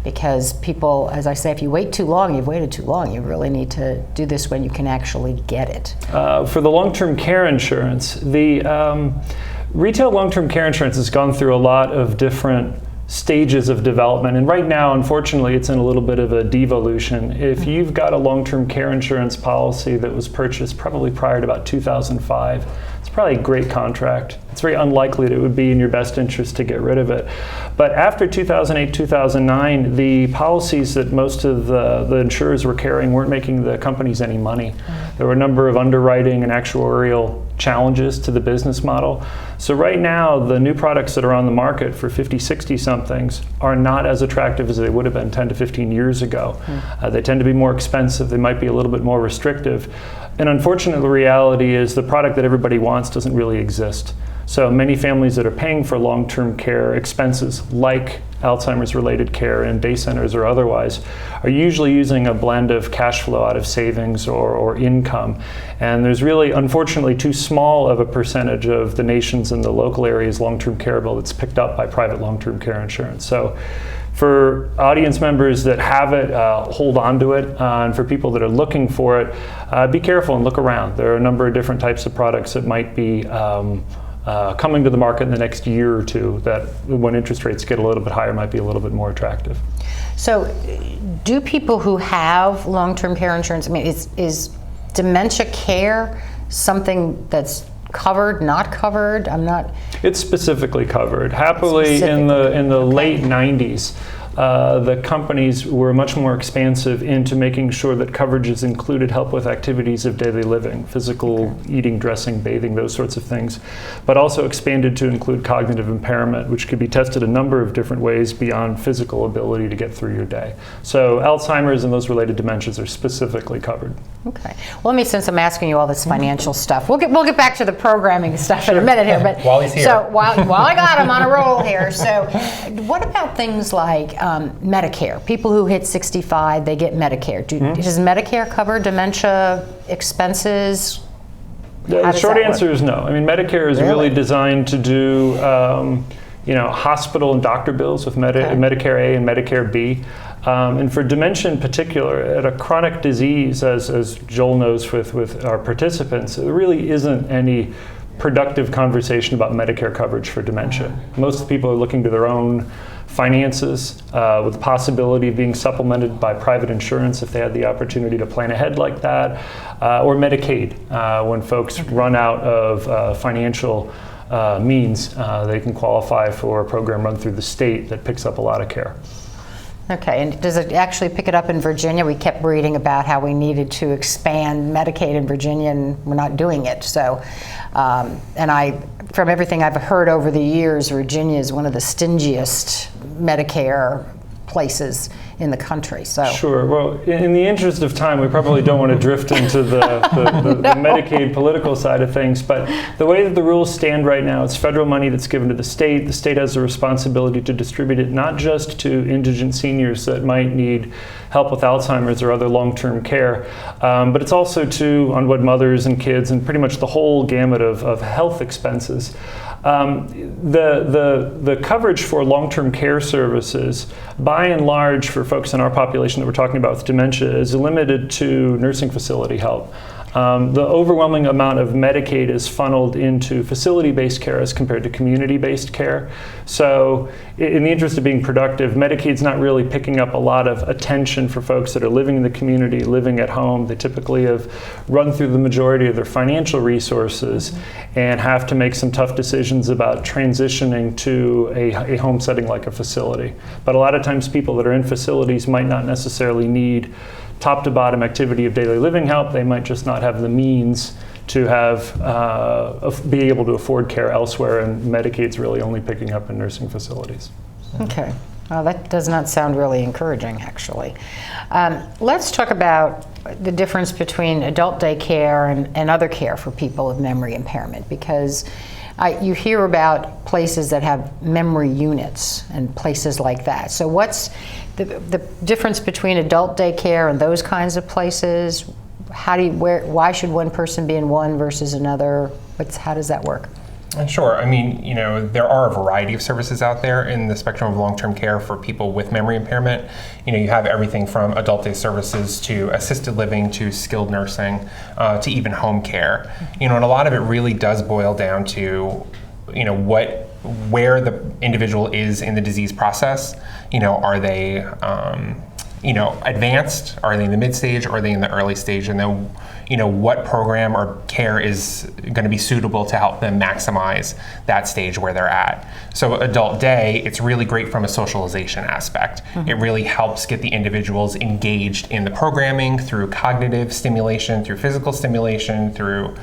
Because people, as I say, if you wait too long, you've waited too long. You really need to do this when you can actually get it. For the long-term care insurance, the retail long-term care insurance has gone through a lot of different stages of development, and right now, unfortunately, it's in a little bit of a devolution. If you've got a long-term care insurance policy that was purchased probably prior to about 2005, it's probably a great contract. It's very unlikely that it would be in your best interest to get rid of it. But after 2008, 2009, the policies that most of the insurers were carrying weren't making the companies any money. There were a number of underwriting and actuarial challenges to the business model. So right now, the new products that are on the market for 50, 60 somethings are not as attractive as they would have been 10 to 15 years ago. They tend to be more expensive. They might be a little bit more restrictive. And unfortunately, the reality is the product that everybody wants doesn't really exist. So many families that are paying for long-term care expenses, like Alzheimer's related care in day centers or otherwise, are usually using a blend of cash flow out of savings or income. And there's really, unfortunately, too small of a percentage of the nation's and the local areas long-term care bill that's picked up by private long-term care insurance. So for audience members that have it, hold on to it. And for people that are looking for it, be careful and look around. There are a number of different types of products that might be coming to the market in the next year or two that when interest rates get a little bit higher might be a little bit more attractive. So do people who have long-term care insurance, I mean, is dementia care something that's covered, not covered? It's specifically covered. Happily, in the late 90s, the companies were much more expansive into making sure that coverages included help with activities of daily living, physical, eating, dressing, bathing, those sorts of things, but also expanded to include cognitive impairment, which could be tested a number of different ways beyond physical ability to get through your day. So Alzheimer's and those related dementias are specifically covered. Okay. Well, since I'm asking you all this financial stuff, we'll get back to the programming stuff in a minute here. But while he's here. So while I got him on a roll here, so what about things like Medicare? People who hit 65, they get Medicare. Does Medicare cover dementia expenses? The short answer is no. I mean, Medicare is really designed to do hospital and doctor bills with Medicare A and Medicare B. And for dementia in particular, at a chronic disease, as Joel knows with our participants, there really isn't any productive conversation about Medicare coverage for dementia. Most of the people are looking to their own finances with the possibility of being supplemented by private insurance if they had the opportunity to plan ahead like that, or Medicaid when folks run out of financial means, they can qualify for a program run through the state that picks up a lot of care. Okay, and does it actually pick it up in Virginia? We kept reading about how we needed to expand Medicaid in Virginia, and we're not doing it. So, from everything I've heard over the years, Virginia is one of the stingiest Medicare places in the country. So sure. Well, in the interest of time, we probably don't want to drift into the Medicaid political side of things. But the way that the rules stand right now, it's federal money that's given to the state. The state has a responsibility to distribute it not just to indigent seniors that might need help with Alzheimer's or other long-term care, but it's also to unwed mothers and kids and pretty much the whole gamut of health expenses. The coverage for long-term care services, by and large, for folks in our population that we're talking about with dementia, is limited to nursing facility help. The overwhelming amount of Medicaid is funneled into facility-based care as compared to community-based care. So in the interest of being productive, Medicaid's not really picking up a lot of attention for folks that are living in the community, living at home. They typically have run through the majority of their financial resources and have to make some tough decisions about transitioning to a home setting like a facility. But a lot of times people that are in facilities might not necessarily need top to bottom activity of daily living help. They might just not have the means to be able to afford care elsewhere, and Medicaid's really only picking up in nursing facilities. Okay. Well, that does not sound really encouraging, actually. Let's talk about the difference between adult day care and other care for people with memory impairment, because you hear about places that have memory units and places like that. So what's the difference between adult day care and those kinds of places? Why should one person be in one versus another? How does that work? Sure. I mean, there are a variety of services out there in the spectrum of long-term care for people with memory impairment. You have everything from adult day services to assisted living to skilled nursing to even home care. And a lot of it really does boil down to, where the individual is in the disease process. Are they, advanced? Are they in the mid stage? Or are they in the early stage? And then, what program or care is going to be suitable to help them maximize that stage where they're at. So adult day, it's really great from a socialization aspect. Mm-hmm. It really helps get the individuals engaged in the programming through cognitive stimulation, through physical stimulation, through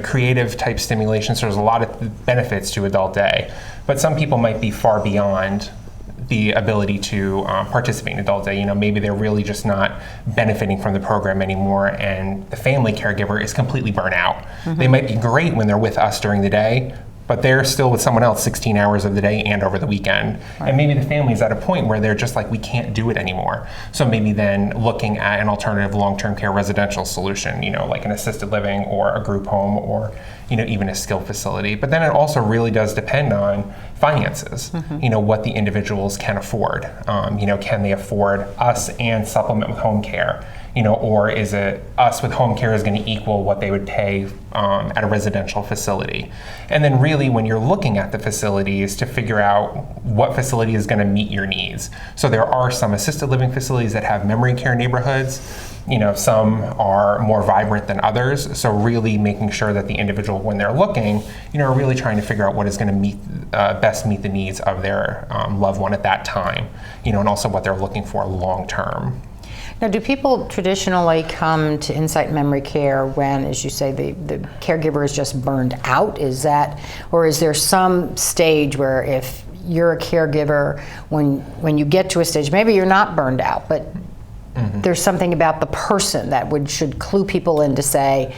creative type stimulation. So there's a lot of benefits to adult day. But some people might be far beyond the ability to participate in adult day. Maybe they're really just not benefiting from the program anymore, and the family caregiver is completely burnt out. Mm-hmm. They might be great when they're with us during the day, but they're still with someone else 16 hours of the day and over the weekend. Right. And maybe the family's at a point where they're just like, we can't do it anymore. So maybe then looking at an alternative long-term care residential solution, like an assisted living or a group home or even a skilled facility. But then it also really does depend on finances, mm-hmm. What the individuals can afford. Can they afford us and supplement with home care? or is it us with home care is going to equal what they would pay at a residential facility? And then really when you're looking at the facilities to figure out what facility is going to meet your needs. So there are some assisted living facilities that have memory care neighborhoods. Some are more vibrant than others. So really making sure that the individual, when they're looking, are really trying to figure out what is going to best meet the needs of their loved one at that time, and also what they're looking for long term. Now, do people traditionally come to Insight Memory Care when, as you say, the caregiver is just burned out? Is that, or is there some stage where if you're a caregiver, when you get to a stage, maybe you're not burned out, but there's something about the person that should clue people in to say,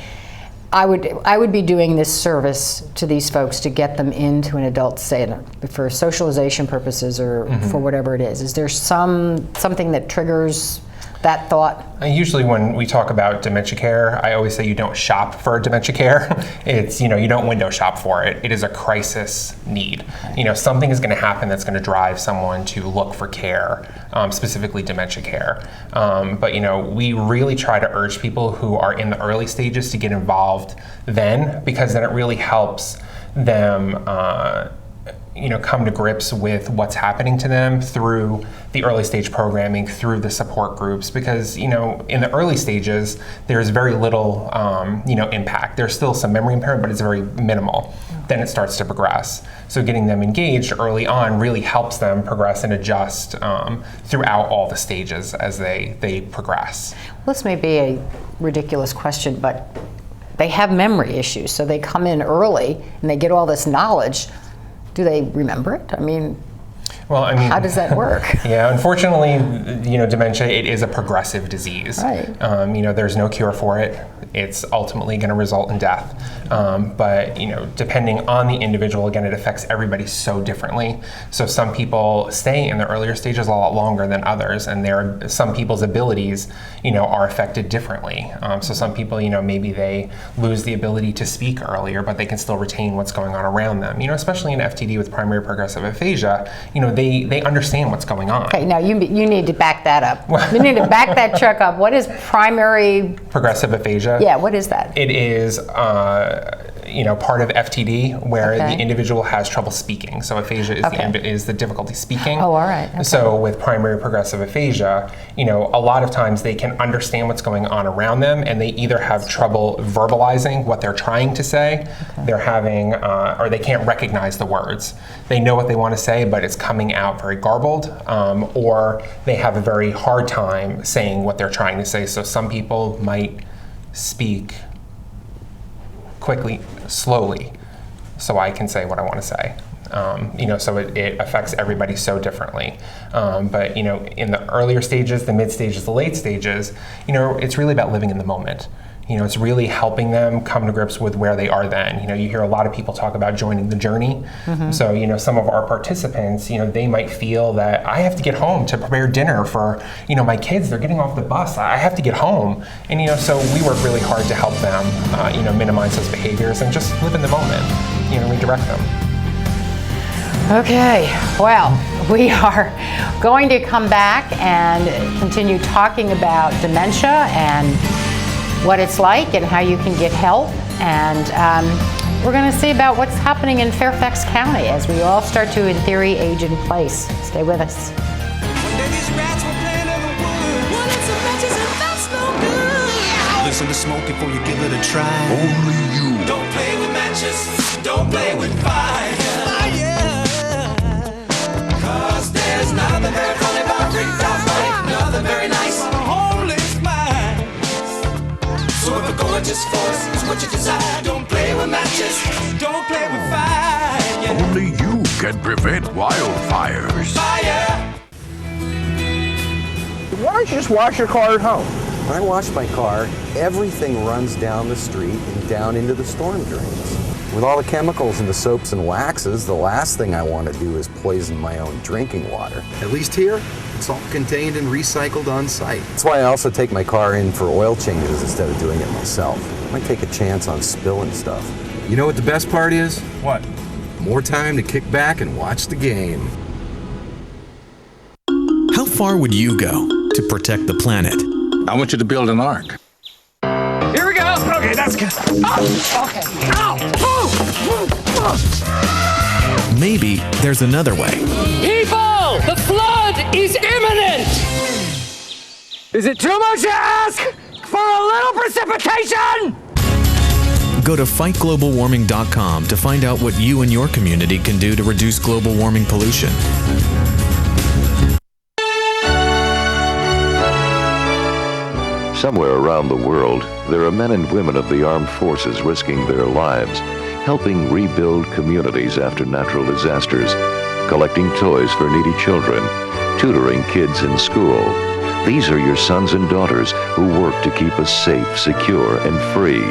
I would be doing this service to these folks to get them into an adult state for socialization purposes or for whatever it is. Is there something that triggers that thought? Usually when we talk about dementia care, I always say you don't shop for dementia care. It's, you don't window shop for it. It is a crisis need. Something is going to happen that's going to drive someone to look for care, specifically dementia care. But we really try to urge people who are in the early stages to get involved then, because then it really helps them come to grips with what's happening to them through the early stage programming, through the support groups, because in the early stages there's very little impact. There's still some memory impairment, but it's very minimal. Then it starts to progress. So getting them engaged early on really helps them progress and adjust throughout all the stages as they progress. Well, this may be a ridiculous question, but they have memory issues, so they come in early and they get all this knowledge. Do they remember it? How does that work? Yeah, unfortunately, dementia, it is a progressive disease. Right. There's no cure for it. It's ultimately going to result in death. But depending on the individual, again, it affects everybody so differently. So some people stay in the earlier stages a lot longer than others, and some people's abilities, are affected differently. So some people, maybe they lose the ability to speak earlier, but they can still retain what's going on around them. Especially in FTD with primary progressive aphasia, they understand what's going on. Okay, now you need to back that up. You need to back that truck up. What is primary progressive aphasia? Yeah, what is that? It is part of FTD where the individual has trouble speaking. So aphasia is the difficulty speaking. Oh, all right. Okay. So with primary progressive aphasia, a lot of times they can understand what's going on around them, and they either have trouble verbalizing what they're trying to say, they're having, or they can't recognize the words. They know what they want to say, but it's coming out very garbled, or they have a very hard time saying what they're trying to say. So some people might speak quickly, slowly, so I can say what I want to say. So it affects everybody so differently. But in the earlier stages, the mid stages, the late stages, it's really about living in the moment. It's really helping them come to grips with where they are then. You hear a lot of people talk about joining the journey. So, some of our participants, they might feel that I have to get home to prepare dinner for, my kids, they're getting off the bus, I have to get home. And, so we work really hard to help them, minimize those behaviors and just live in the moment, redirect them. Okay, well, we are going to come back and continue talking about dementia and what it's like and how you can get help. And we're going to see about what's happening in Fairfax County as we all start to, in theory, age in place. Stay with us. Listen to smoke before you give it a try. Only you. Don't play with matches. Don't play with fire. Cause there's nothing very funny about ripped off life. Nothing very nice on a homeless mind. So if a gorgeous force is what you desire, don't play with matches. Don't play with fire. Yeah. Only you can prevent wildfires. Fire. Why don't you just wash your car at home? When I wash my car, everything runs down the street and down into the storm drains. With all the chemicals and the soaps and waxes, the last thing I want to do is poison my own drinking water. At least here, it's all contained and recycled on site. That's why I also take my car in for oil changes instead of doing it myself. I might take a chance on spilling stuff. You know what the best part is? What? More time to kick back and watch the game. How far would you go to protect the planet? I want you to build an ark. Here we go. Okay, that's good. Oh, okay. Ow! Oh! Maybe there's another way. People, the flood is imminent. Is it too much to ask for a little precipitation? Go to fightglobalwarming.com to find out what you and your community can do to reduce global warming pollution. Somewhere around the world, there are men and women of the armed forces risking their lives, helping rebuild communities after natural disasters, collecting toys for needy children, tutoring kids in school. These are your sons and daughters who work to keep us safe, secure, and free.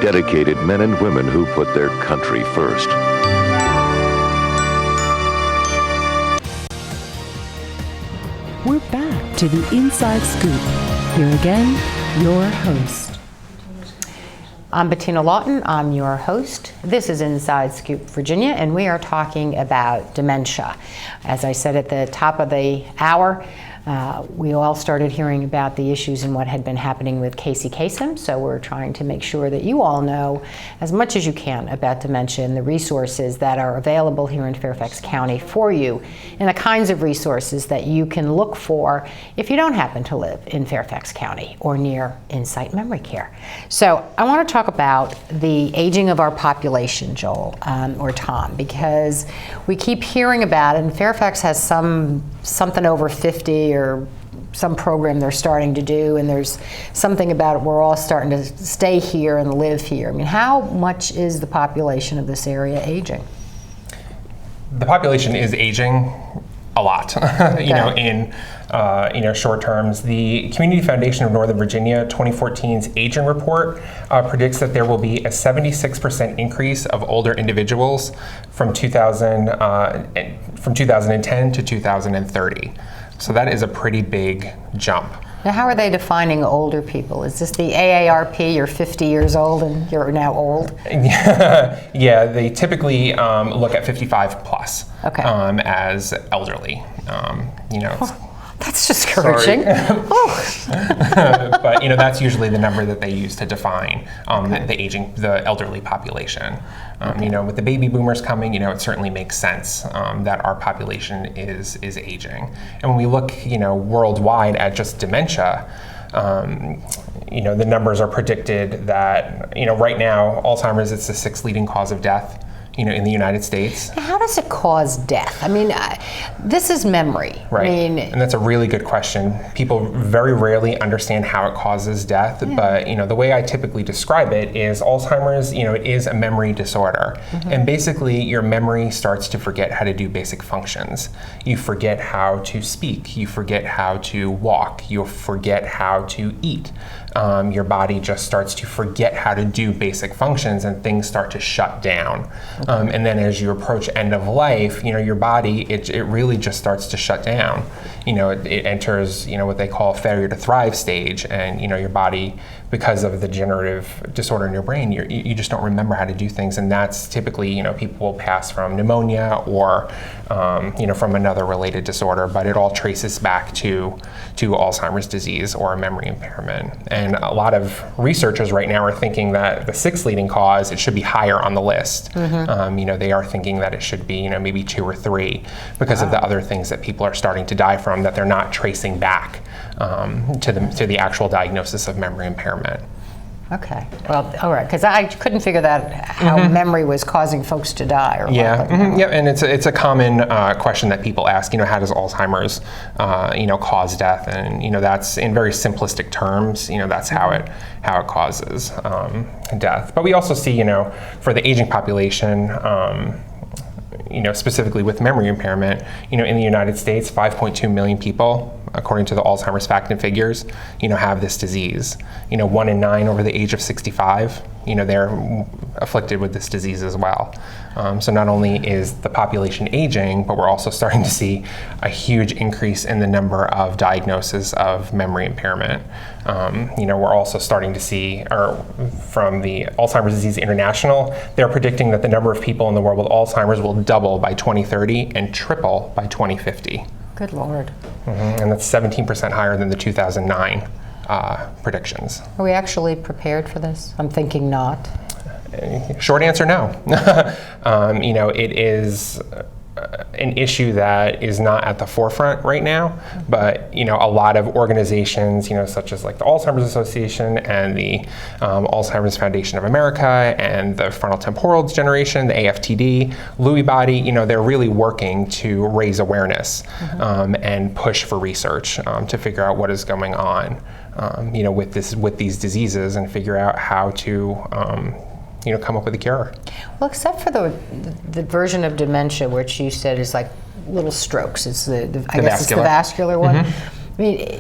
Dedicated men and women who put their country first. We're back to the Inside Scoop. Here again, your host. I'm Bettina Lawton. I'm your host. This is Inside Scoop Virginia, and we are talking about dementia. As I said at the top of the hour, we all started hearing about the issues and what had been happening with Casey Kasem, so we're trying to make sure that you all know as much as you can about dementia and the resources that are available here in Fairfax County for you, and the kinds of resources that you can look for if you don't happen to live in Fairfax County or near Insight Memory Care. So I want to talk about the aging of our population, Joel, or Tom, because we keep hearing about it, and Fairfax has something over 50 or some program they're starting to do, and there's something about it, we're all starting to stay here and live here. I mean, how much is the population of this area aging? The population is aging a lot, you know, in short terms. The Community Foundation of Northern Virginia 2014's Aging Report predicts that there will be a 76% increase of older individuals from 2010 to 2030. So that is a pretty big jump. Now, how are they defining older people? Is this the AARP, you're 50 years old and you're now old? Yeah, they typically look at 55 plus as elderly. That's discouraging. But that's usually the number that they use to define the elderly population. With the baby boomers coming, it certainly makes sense that our population is aging. And when we look, worldwide at just dementia, the numbers are predicted that, right now, Alzheimer's is the 6th leading cause of death, in the United States. How does it cause death? I mean, this is memory. Right, and that's a really good question. People very rarely understand how it causes death, but the way I typically describe it is Alzheimer's, it is a memory disorder. And basically your memory starts to forget how to do basic functions. You forget how to speak, you forget how to walk, you forget how to eat. Your body just starts to forget how to do basic functions and things start to shut down. And then as you approach end of life, your body, it really just starts to shut down. It enters, what they call failure to thrive stage, and your body, because of the degenerative disorder in your brain, you just don't remember how to do things, and that's typically, people will pass from pneumonia or, from another related disorder, but it all traces back to Alzheimer's disease or a memory impairment. And a lot of researchers right now are thinking that the 6th leading cause, it should be higher on the list. They are thinking that it should be, maybe 2 or 3 because of the other things that people are starting to die from that they're not tracing back to the actual diagnosis of memory impairment. Okay, well, all right, because I couldn't figure that how memory was causing folks to die. Or Yeah, and it's a common question that people ask. How does Alzheimer's, cause death? And that's in very simplistic terms. That's how it causes death. But we also see, for the aging population. Specifically with memory impairment, in the United States, 5.2 million people, according to the Alzheimer's Fact and Figures, have this disease. 1 in 9 over the age of 65, they're afflicted with this disease as well. So not only is the population aging, but we're also starting to see a huge increase in the number of diagnoses of memory impairment. We're also starting to see, from the Alzheimer's Disease International, they're predicting that the number of people in the world with Alzheimer's will double by 2030 and triple by 2050. Good Lord. And that's 17% higher than the 2009 predictions. Are we actually prepared for this? I'm thinking not. Short answer, no. It is an issue that is not at the forefront right now, but a lot of organizations, such as like the Alzheimer's Association and the Alzheimer's Foundation of America and the Frontal Temporal Degeneration, the AFTD, Lewy body, they're really working to raise awareness and push for research to figure out what is going on, with these diseases and figure out how to come up with a cure. Well, except for the version of dementia, which you said is like little strokes. It's I guess it's the vascular one. I mean,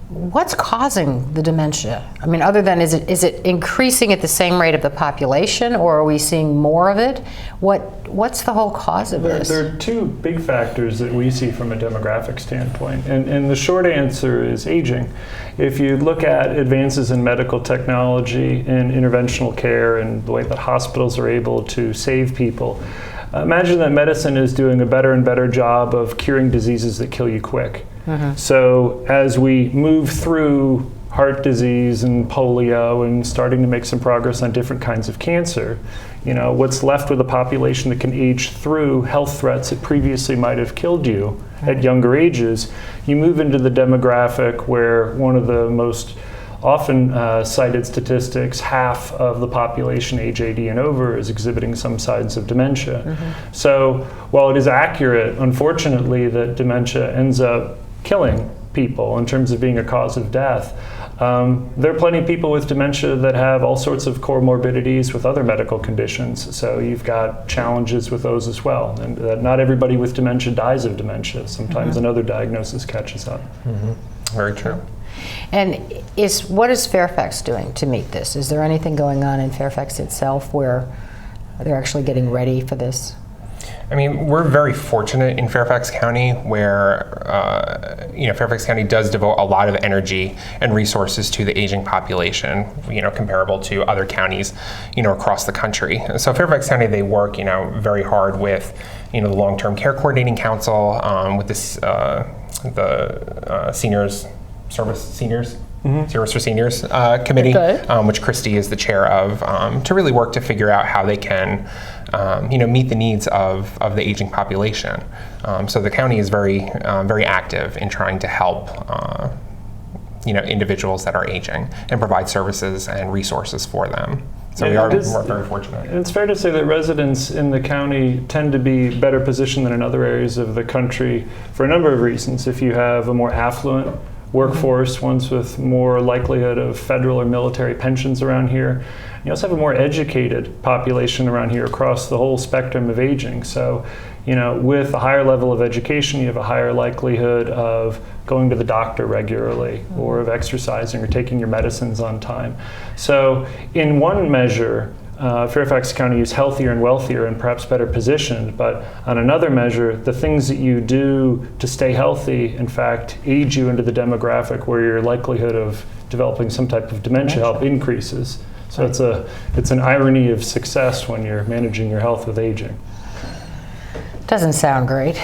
what's causing the dementia? I mean, other than is it increasing at the same rate of the population, or are we seeing more of it? What's the whole cause of this? There are two big factors that we see from a demographic standpoint, and the short answer is aging. If you look at advances in medical technology and interventional care and the way that hospitals are able to save people, imagine that medicine is doing a better and better job of curing diseases that kill you quick. So as we move through heart disease and polio and starting to make some progress on different kinds of cancer, what's left with a population that can age through health threats that previously might have killed you at younger ages, you move into the demographic where one of the most often cited statistics, half of the population age 80 and over is exhibiting some signs of dementia. So while it is accurate, unfortunately, that dementia ends up killing people in terms of being a cause of death, there are plenty of people with dementia that have all sorts of comorbidities with other medical conditions. So you've got challenges with those as well. And not everybody with dementia dies of dementia. Sometimes another diagnosis catches up. Very true. And what is Fairfax doing to meet this? Is there anything going on in Fairfax itself where they're actually getting ready for this? I mean, we're very fortunate in Fairfax County where, Fairfax County does devote a lot of energy and resources to the aging population, comparable to other counties, across the country. So Fairfax County, they work, very hard with, the Long-Term Care Coordinating Council, with this, the Service for Seniors Committee, which Christi is the chair of, to really work to figure out how they can, meet the needs of the aging population. So the county is very, very active in trying to help, individuals that are aging and provide services and resources for them. So we're very fortunate. It's fair to say that residents in the county tend to be better positioned than in other areas of the country for a number of reasons. If you have a more affluent workforce, ones with more likelihood of federal or military pensions around here. You also have a more educated population around here across the whole spectrum of aging. So, with a higher level of education, you have a higher likelihood of going to the doctor regularly or of exercising or taking your medicines on time. So, in one measure, Fairfax County is healthier and wealthier and perhaps better positioned, but on another measure, the things that you do to stay healthy, in fact, aid you into the demographic where your likelihood of developing some type of dementia help increases. So it's an irony of success when you're managing your health with aging. Doesn't sound great.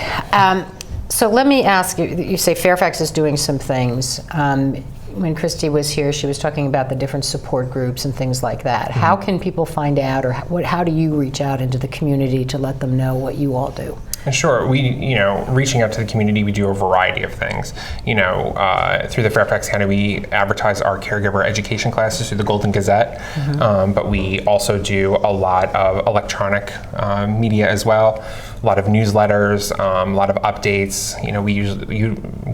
So let me ask you, you say Fairfax is doing some things. When Christi was here, she was talking about the different support groups and things like that. How can people find out, or how do you reach out into the community to let them know what you all do? Sure. We, reaching out to the community, we do a variety of things. Through the Fairfax County, we advertise our caregiver education classes through the Golden Gazette, but we also do a lot of electronic media as well. A lot of newsletters, a lot of updates.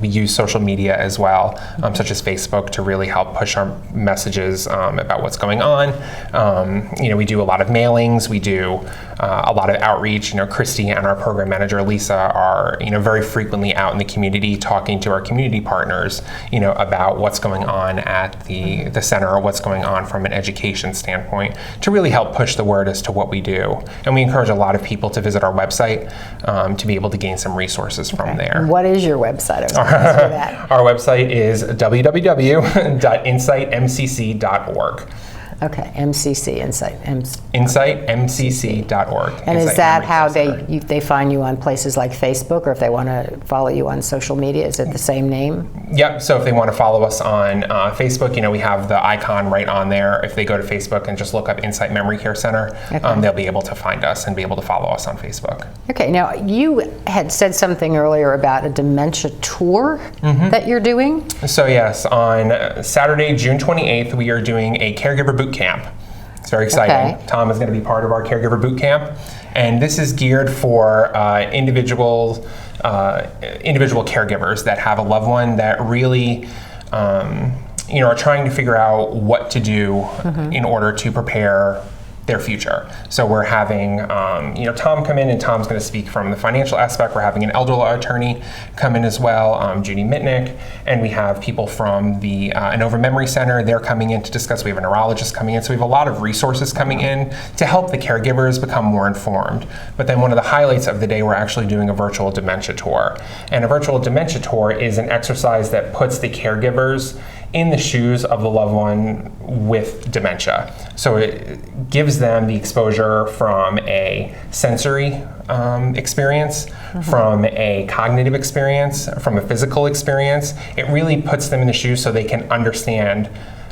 We use social media as well, such as Facebook, to really help push our messages about what's going on. We do a lot of mailings. We do a lot of outreach. Christi and our program manager Lisa are very frequently out in the community talking to our community partners, about what's going on at the center or what's going on from an education standpoint, to really help push the word as to what we do. And we encourage a lot of people to visit our website to be able to gain some resources from there. What is your website? I was going to ask you that. Our website is www.insightmcc.org. Okay, MCC, Insight. InsightMCC.org. And is Insight that Memory how Care Center. they find you on places like Facebook, or if they want to follow you on social media, is it the same name? Yep, so if they want to follow us on Facebook, we have the icon right on there. If they go to Facebook and just look up Insight Memory Care Center, they'll be able to find us and be able to follow us on Facebook. Okay, now you had said something earlier about a dementia tour that you're doing? So yes, on Saturday, June 28th, we are doing a caregiver boot camp. It's very exciting. Okay. Tom is going to be part of our caregiver boot camp, and this is geared for individual caregivers that have a loved one that really are trying to figure out what to do in order to prepare their future. So we're having Tom come in, and Tom's going to speak from the financial aspect. We're having an elder law attorney come in as well, Judy Mitnick, and we have people from the Inova Memory Center. They're coming in to discuss. We have a neurologist coming in. So we have a lot of resources coming in to help the caregivers become more informed. But then one of the highlights of the day, we're actually doing a virtual dementia tour. And a virtual dementia tour is an exercise that puts the caregivers in the shoes of the loved one with dementia. So it gives them the exposure from a sensory experience, from a cognitive experience, from a physical experience. It really puts them in the shoes so they can understand,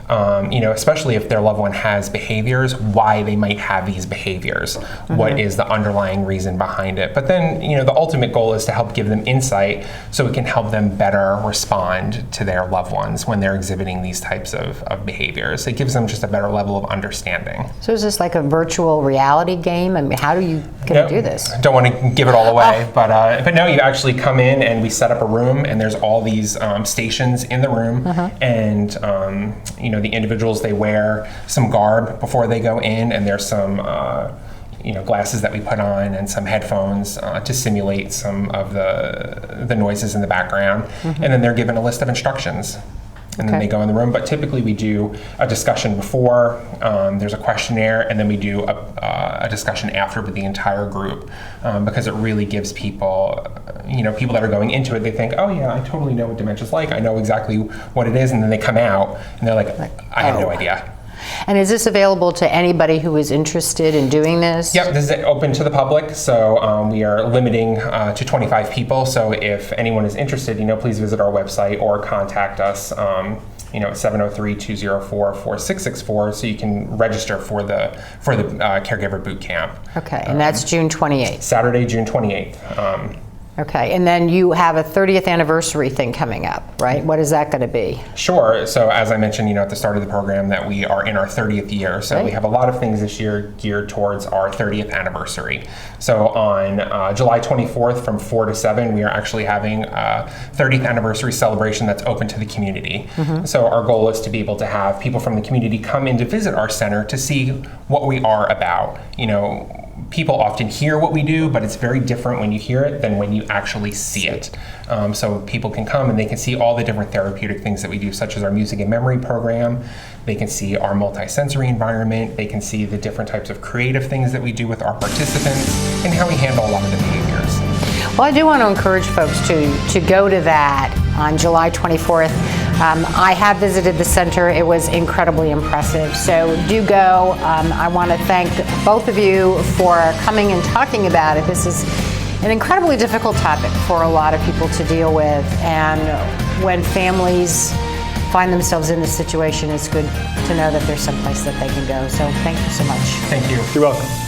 especially if their loved one has behaviors, why they might have these behaviors, what is the underlying reason behind it. But then, the ultimate goal is to help give them insight so we can help them better respond to their loved ones when they're exhibiting these types of behaviors. It gives them just a better level of understanding. So is this like a virtual reality game? I mean, how do you do this? Don't want to give it all away, but no, you actually come in and we set up a room, and there's all these stations in the room, and the individuals, they wear some garb before they go in, and there's some glasses that we put on and some headphones to simulate some of the noises in the background, and then they're given a list of instructions. And then they go in the room. But typically we do a discussion before, there's a questionnaire, and then we do a discussion after with the entire group, because it really gives people, people that are going into it, they think, oh yeah, I totally know what dementia's like, I know exactly what it is, and then they come out and they're like, I have no idea. And is this available to anybody who is interested in doing this? Yep, this is open to the public, so we are limiting to 25 people. So if anyone is interested, please visit our website or contact us, at 703-204-4664, so you can register for the caregiver boot camp. Okay, and that's June 28th. Saturday, June 28th. Okay, and then you have a 30th anniversary thing coming up, right? What is that going to be? Sure. So as I mentioned, at the start of the program, that we are in our 30th year. So we have a lot of things this year geared towards our 30th anniversary. So on July 24th from 4 to 7, we are actually having a 30th anniversary celebration that's open to the community. So our goal is to be able to have people from the community come in to visit our center to see what we are about. People often hear what we do, but it's very different when you hear it than when you actually see it. So people can come and they can see all the different therapeutic things that we do, such as our music and memory program. They can see our multi-sensory environment. They can see the different types of creative things that we do with our participants and how we handle a lot of the behaviors. Well, I do want to encourage folks to go to that on July 24th. I have visited the center. It was incredibly impressive. So do go. I want to thank both of you for coming and talking about it. This is an incredibly difficult topic for a lot of people to deal with. And when families find themselves in this situation, it's good to know that there's some place that they can go. So thank you so much. Thank you. You're welcome.